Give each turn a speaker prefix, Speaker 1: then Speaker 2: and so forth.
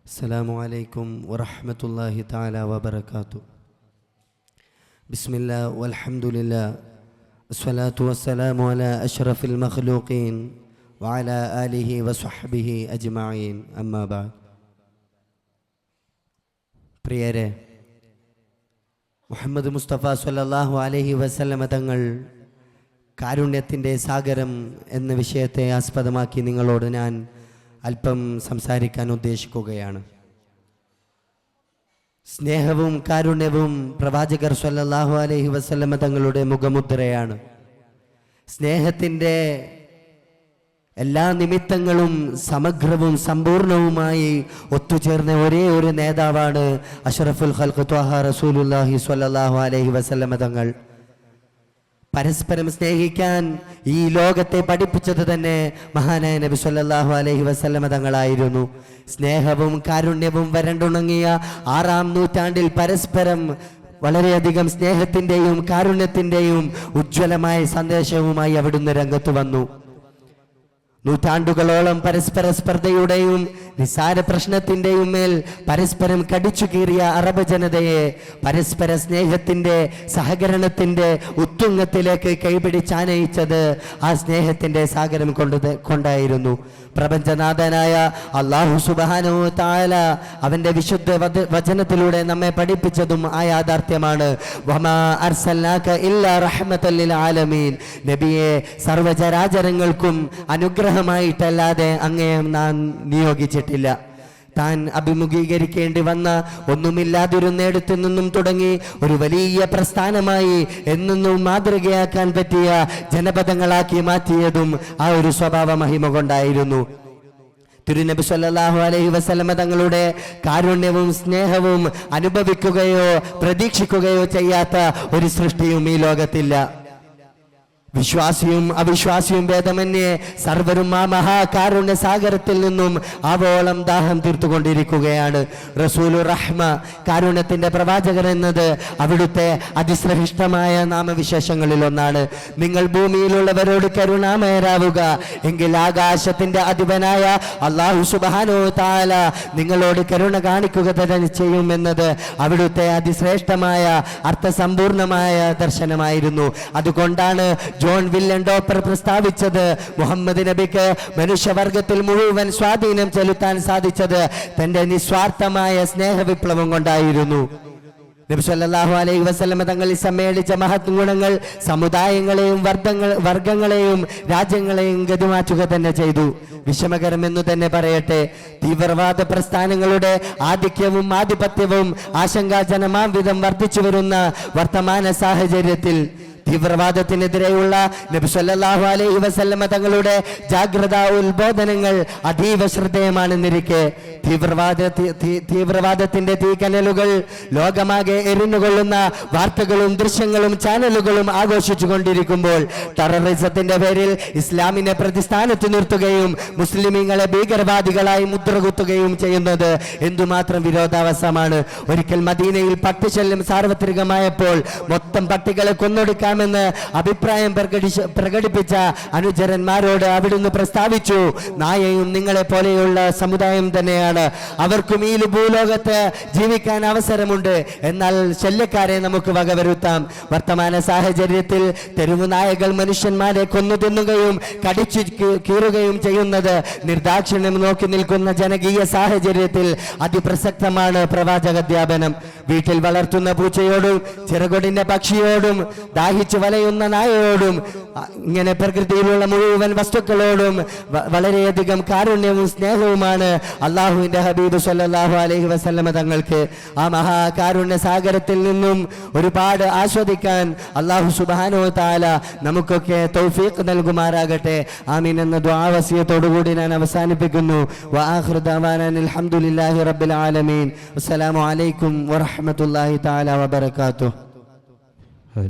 Speaker 1: السلام عليكم ورحمة الله تعالى وبركاته. بسم الله والحمد لله والصلاة والسلام على أشرف المخلوقين وعلى آله وصحبه أجمعين أما بعد. പ്രിയരെ, മുഹമ്മദ് മുസ്തഫ സല്ലല്ലാഹു അലൈഹി വസല്ലമ തങ്ങൾ കാരുണ്യത്തിൻ്റെ സാഗരം എന്ന വിഷയത്തെ ആസ്പദമാക്കി നിങ്ങളോട് ഞാൻ അല്പം സംസാരിക്കാൻ ഉദ്ദേശിക്കുകയാണ്. സ്നേഹവും കാരുണ്യവും പ്രവാചകർ സല്ലല്ലാഹു അലൈഹി വസല്ലമ തങ്ങളുടെ മുഖമുദ്രയാണ്. സ്നേഹത്തിൻ്റെ എല്ലാ നിമിത്തങ്ങളും സമഗ്രവും സമ്പൂർണവുമായി ഒത്തുചേർന്ന ഒരേ ഒരു നേതാവാണ് അഷ്റഫുൽ ഖൽഖ് ത്വഹ റസൂലുള്ളാഹി സ്വല്ലല്ലാഹു അലൈഹി വസല്ലമ തങ്ങൾ. പരസ്പരം സ്നേഹിക്കാൻ ഈ ലോകത്തെ പഠിപ്പിച്ചത് തന്നെ മഹാനായ നബി സല്ലല്ലാഹു അലൈഹി വസല്ലമ തങ്ങളായിരുന്നു. സ്നേഹവും കാരുണ്യവും വരണ്ടുണങ്ങിയ 6-ാം നൂറ്റാണ്ടിൽ പരസ്പരം വളരെയധികം സ്നേഹത്തിൻ്റെയും കാരുണ്യത്തിൻ്റെയും ഉജ്ജ്വലമായ സന്ദേശവുമായി അവിടുന്ന് രംഗത്ത് വന്നു. നൂറ്റാണ്ടുകളോളം പരസ്പര സ്പർദ്ധയുടെയും നിസ്സാര പ്രശ്നത്തിൻ്റെയും മേൽ പരസ്പരം കടിച്ചു കീറിയ അറബ് ജനതയെ പരസ്പര സ്നേഹത്തിൻ്റെ സഹകരണത്തിൻ്റെ ഉത്തുംഗത്തിലേക്ക് കൈപിടിച്ചാനയിച്ചത് ആ സ്നേഹത്തിൻ്റെ സാഗരം കൊണ്ടായിരുന്നു. പ്രപഞ്ചനാഥനായ അല്ലാഹു സുബ്ഹാനഹു വ തആല അവൻ്റെ വിശുദ്ധ വചനത്തിലൂടെ നമ്മെ പഠിപ്പിച്ചതും ആ യാഥാർത്ഥ്യമാണ്. വമാ അർസൽനാക ഇല്ലാ റഹ്മത്തൽ ലിൽ ആലമീൻ. നബിയെ സർവ്വചരാചരങ്ങൾക്കും അനുഗ്രഹമായിട്ടല്ലാതെ അങ്ങേ നാം നിയോഗിച്ചിട്ടില്ല. താൻ അഭിമുഖീകരിക്കേണ്ടി വന്ന ഒന്നുമില്ലാതിരുന്നിടത്തു നിന്നും തുടങ്ങി ഒരു വലിയ പ്രസ്ഥാനമായി എന്നും മാതൃകയാക്കാൻ പറ്റിയ ജനപദങ്ങളാക്കി മാറ്റിയതും ആ ഒരു സ്വഭാവ മഹിമ കൊണ്ടായിരുന്നു. തിരുനബി സല്ലല്ലാഹു അലൈഹി വസല്ലമ തങ്ങളുടെ കാരുണ്യവും സ്നേഹവും അനുഭവിക്കുകയോ പ്രതീക്ഷിക്കുകയോ ചെയ്യാത്ത ഒരു സൃഷ്ടിയും ഈ ലോകത്തില്ല. വിശ്വാസിയും അവിശ്വാസിയും ഭേദമന്യേ സർവരും ആ മഹാകാരുണ്യ സാഗരത്തിൽ നിന്നും ആവോളം ദാഹം തീർത്തുകൊണ്ടിരിക്കുകയാണ്. റസൂലുർ റഹ്മ, കാരുണ്യത്തിന്റെ പ്രവാചകൻ എന്നത് അവിടുത്തെ അതിശ്രേഷ്ഠമായ നാമവിശേഷങ്ങളിൽ ഒന്നാണ്. നിങ്ങൾ ഭൂമിയിലുള്ളവരോട് കരുണാമയരാവുക, എങ്കിൽ ആകാശത്തിന്റെ അധിപനായ അല്ലാഹു സുബ്ഹാനഹു വ തആല നിങ്ങളോട് കരുണ കാണിക്കുക തന്നെ ചെയ്യുമെന്നത് അവിടുത്തെ അതിശ്രേഷ്ഠമായ അർത്ഥസമ്പൂർണമായ ദർശനമായിരുന്നു. അതുകൊണ്ടാണ് ജോൺ വില്ലൻ ഡോപ്പർ പ്രസ്താവിച്ചത്, മുഹമ്മദ് നബിക്ക് മനുഷ്യവർഗത്തിൽ മുഴുവൻ സ്വാധീനം ചെലുത്താൻ സാധിച്ചത് തന്റെ നിസ്വാർത്ഥമായ സ്നേഹവിപ്ലവം കൊണ്ടായിരുന്നു. നബി സല്ലല്ലാഹു അലൈഹി വസല്ലമ തങ്ങളിൽ സമ്മേളിച്ച മഹത് ഗുണങ്ങൾ സമുദായങ്ങളെയും വർഗങ്ങളെയും രാജ്യങ്ങളെയും ഗതിമാറ്റുക തന്നെ ചെയ്തു. വിഷമകരമെന്നു തന്നെ പറയട്ടെ, തീവ്രവാദ പ്രസ്ഥാനങ്ങളുടെ ആധിക്യവും ആധിപത്യവും ആശങ്കാജനമാം വിധം വർദ്ധിച്ചു വരുന്ന വർത്തമാന സാഹചര്യത്തിൽ തീവ്രവാദത്തിനെതിരെയുള്ള നബി സല്ലല്ലാഹു അലൈഹി വസല്ലമ തങ്ങളുടെ ജാഗ്രതാ ഉത്ബോധനങ്ങൾ അതീവ ശ്രദ്ധേയമാണെന്നിരിക്കെ തീവ്രവാദത്തിന്റെ തീക്കനലുകൾ ലോകമാകെ എരിഞ്ഞുകൊള്ളുന്ന വാർത്തകളും ദൃശ്യങ്ങളും ചാനലുകളും ആഘോഷിച്ചു കൊണ്ടിരിക്കുമ്പോൾ ടെററിസത്തിന്റെ പേരിൽ ഇസ്ലാമിനെ പ്രതിസ്ഥാനത്ത് നിർത്തുകയും മുസ്ലിമീങ്ങളെ ഭീകരവാദികളായി മുദ്രകുത്തുകയും ചെയ്യുന്നത് എന്തുമാത്രം വിരോധാഭാസമാണ്. ഒരിക്കൽ മദീനയിൽ പട്ടിശല്യം സാർവത്രികമായപ്പോൾ മൊത്തം പട്ടികളെ കൊന്നൊടുക്കാമെന്ന് അഭിപ്രായം പ്രകടിപ്പിച്ച അനുചരന്മാരോട് അവിടുന്ന് പ്രസ്താവിച്ചു, നായയും നിങ്ങളെ പോലെയുള്ള സമുദായം തന്നെയാണ്, അവർക്കും ഈ ഭൂലോകത്ത് ജീവിക്കാൻ അവസരമുണ്ട്, എന്നാൽ ശല്യക്കാരെ നമുക്ക് വകവരുത്താം. വർത്തമാന സാഹചര്യത്തിൽ തെരുവു നായകൾ മനുഷ്യന്മാരെ കൊന്നു തിന്നുകയും കടിച്ചു കീറുകയും ചെയ്യുന്നത് നിർദാക്ഷിണ്യം നോക്കി നിൽക്കുന്ന ജനകീയ സാഹചര്യത്തിൽ അതിപ്രസക്തമാണ് പ്രവാചകാധ്യാപനം. വീട്ടിൽ വളർത്തുന്ന പൂച്ചയോടും ചിറകൊടിന്റെ പക്ഷിയോടും ദാഹിച്ചു വലയുന്ന നായയോടും ഇങ്ങനെ പ്രകൃതിയിലുള്ള മുഴുവൻ വസ്തുക്കളോടും വളരെയധികം കാരുണ്യവും സ്നേഹവുമാണ് അള്ളാഹുവിന്റെ ഹബീബ് സല്ലല്ലാഹു അലൈഹി വസല്ലമ തങ്ങൾക്ക്. ആ മഹാകാരുണ്യ സാഗരത്തിൽ നിന്നും ഒരുപാട് ആസ്വദിക്കാൻ അല്ലാഹു സുബ്ഹാനഹു വ തആല നമുക്കൊക്കെ തൗഫീഖ് നൽകുമാറാകട്ടെ. ആമീൻ എന്ന ദുആ വസിയത്തോടുകൂടി ഞാൻ അവസാനിപ്പിക്കുന്നു. വആഖിറു ദഅവാനാ അൽഹംദുലില്ലാഹി റബ്ബിൽ ആലമീൻ. അസ്സലാമു അലൈക്കും വറഹ്മത്തുള്ളാഹി തആല വബറകാതുഹു.